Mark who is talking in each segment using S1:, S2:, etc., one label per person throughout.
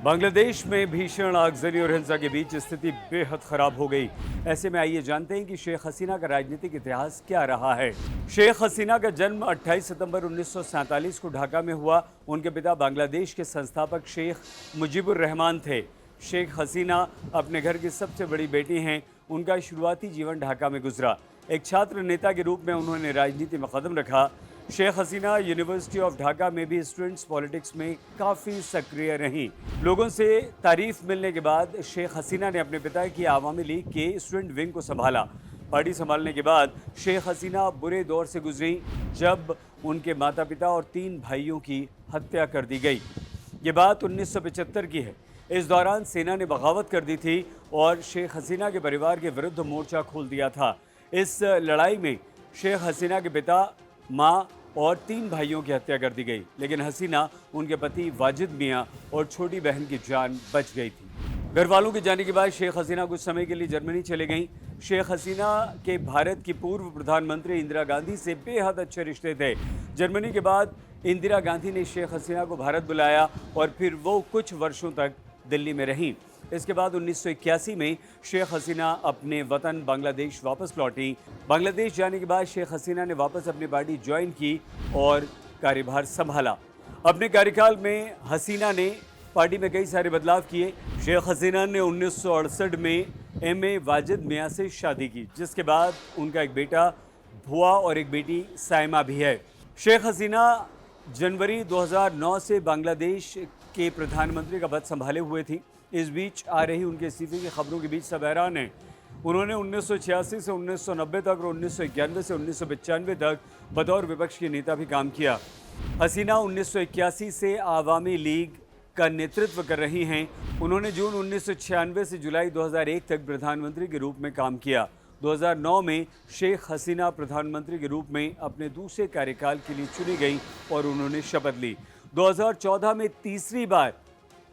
S1: बांग्लादेश में भीषण आगजनी और हिंसा के बीच स्थिति बेहद खराब हो गई। ऐसे में आइए जानते हैं कि शेख हसीना का राजनीतिक इतिहास क्या रहा है। शेख हसीना का जन्म 28 सितंबर 1947 को ढाका में हुआ। उनके पिता बांग्लादेश के संस्थापक शेख मुजीबुर रहमान थे। शेख हसीना अपने घर की सबसे बड़ी बेटी हैं। उनका शुरुआती जीवन ढाका में गुजरा। एक छात्र नेता के रूप में उन्होंने राजनीति में कदम रखा। शेख हसीना यूनिवर्सिटी ऑफ ढाका में भी स्टूडेंट्स पॉलिटिक्स में काफ़ी सक्रिय रहीं। लोगों से तारीफ मिलने के बाद शेख हसीना ने अपने पिता की आवामी लीग के स्टूडेंट विंग को संभाला। पार्टी संभालने के बाद शेख हसीना बुरे दौर से गुजरी, जब उनके माता पिता और 3 भाइयों की हत्या कर दी गई। ये बात 1975 की है। इस दौरान सेना ने बगावत कर दी थी और शेख हसीना के परिवार के विरुद्ध मोर्चा खोल दिया था। इस लड़ाई में शेख हसीना के पिता, माँ और 3 भाइयों की हत्या कर दी गई, लेकिन हसीना, उनके पति वाजिद मियाँ और छोटी बहन की जान बच गई थी। घर वालों के जाने के बाद शेख हसीना कुछ समय के लिए जर्मनी चले गईं। शेख हसीना के भारत की पूर्व प्रधानमंत्री इंदिरा गांधी से बेहद अच्छे रिश्ते थे। जर्मनी के बाद इंदिरा गांधी ने शेख हसीना को भारत बुलाया और फिर वो कुछ वर्षों तक दिल्ली में रहीं। इसके बाद 1981 में शेख हसीना अपने वतन बांग्लादेश वापस लौटी। बांग्लादेश जाने के बाद शेख हसीना ने वापस अपनी पार्टी ज्वाइन की और कार्यभार संभाला। अपने कार्यकाल में हसीना ने पार्टी में कई सारे बदलाव किए। शेख हसीना ने 1968 में एमए वाजिद मियाँ से शादी की, जिसके बाद उनका एक बेटा भुआ और एक बेटी साइमा भी है। शेख हसीना जनवरी 2009 से बांग्लादेश के प्रधानमंत्री का पद संभाले हुए थी। इस बीच आ रही उनके इस्तीफे की खबरों के बीच सब हैरान हैं। उन्होंने 1986 से 1990 तक और 1991 से 1995 तक बतौर विपक्ष के नेता भी काम किया। हसीना 1981 से आवामी लीग का नेतृत्व कर रही हैं। उन्होंने जून 1996 से जुलाई 2001 तक प्रधानमंत्री के रूप में काम किया। 2009 में शेख हसीना प्रधानमंत्री के रूप में अपने दूसरे कार्यकाल के लिए चुनी गई और उन्होंने शपथ ली। 2014 में तीसरी बार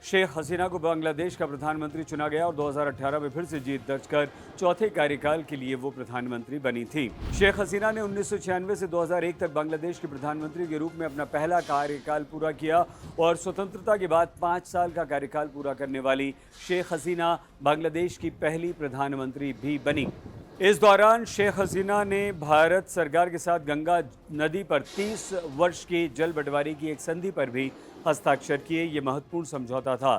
S1: शेख हसीना को बांग्लादेश का प्रधानमंत्री चुना गया और 2018 में फिर से जीत दर्ज कर चौथे कार्यकाल के लिए वो प्रधानमंत्री बनी थी। शेख हसीना ने 1996 से 2001 तक बांग्लादेश के प्रधानमंत्री के रूप में अपना पहला कार्यकाल पूरा किया और स्वतंत्रता के बाद 5 साल का कार्यकाल पूरा करने वाली शेख हसीना बांग्लादेश की पहली प्रधानमंत्री भी बनी। इस दौरान शेख हसीना ने भारत सरकार के साथ गंगा नदी पर 30 वर्ष की जल बंटवारे की एक संधि पर भी हस्ताक्षर किए। ये महत्वपूर्ण समझौता था।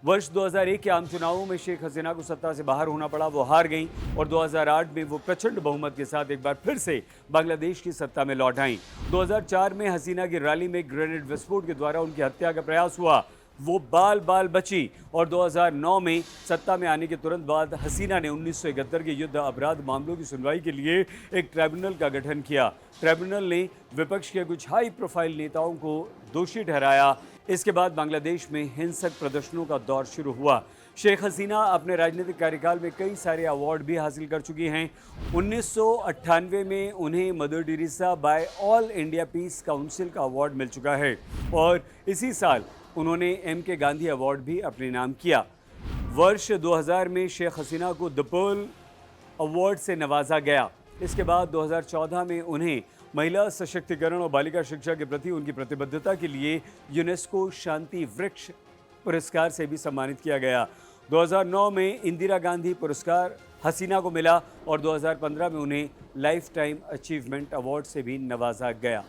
S1: वर्ष 2001 के आम चुनावों में शेख हसीना को सत्ता से बाहर होना पड़ा। वो हार गईं और 2008 में वो प्रचंड बहुमत के साथ एक बार फिर से बांग्लादेश की सत्ता में लौट आईं। 2004 में हसीना की रैली में ग्रेनेड विस्फोट के द्वारा उनकी हत्या का प्रयास हुआ। वो बाल बाल बची और 2009 में सत्ता में आने के तुरंत बाद हसीना ने 1971 के युद्ध अपराध मामलों की सुनवाई के लिए एक ट्राइब्यूनल का गठन किया। ट्राइब्यूनल ने विपक्ष के कुछ हाई प्रोफाइल नेताओं को दोषी ठहराया। इसके बाद बांग्लादेश में हिंसक प्रदर्शनों का दौर शुरू हुआ। शेख हसीना अपने राजनीतिक कार्यकाल में कई सारे अवार्ड भी हासिल कर चुकी हैं। 1998 में उन्हें Mother Teresa by All India Peace Council का अवार्ड मिल चुका है और इसी साल उन्होंने एम.के. गांधी अवार्ड भी अपने नाम किया। वर्ष 2000 में शेख हसीना को द पर्ल अवार्ड से नवाजा गया। इसके बाद 2014 में उन्हें महिला सशक्तिकरण और बालिका शिक्षा के प्रति उनकी प्रतिबद्धता के लिए यूनेस्को शांति वृक्ष पुरस्कार से भी सम्मानित किया गया। 2009 में इंदिरा गांधी पुरस्कार हसीना को मिला और 2015 में उन्हें लाइफ टाइम अचीवमेंट अवार्ड से भी नवाजा गया।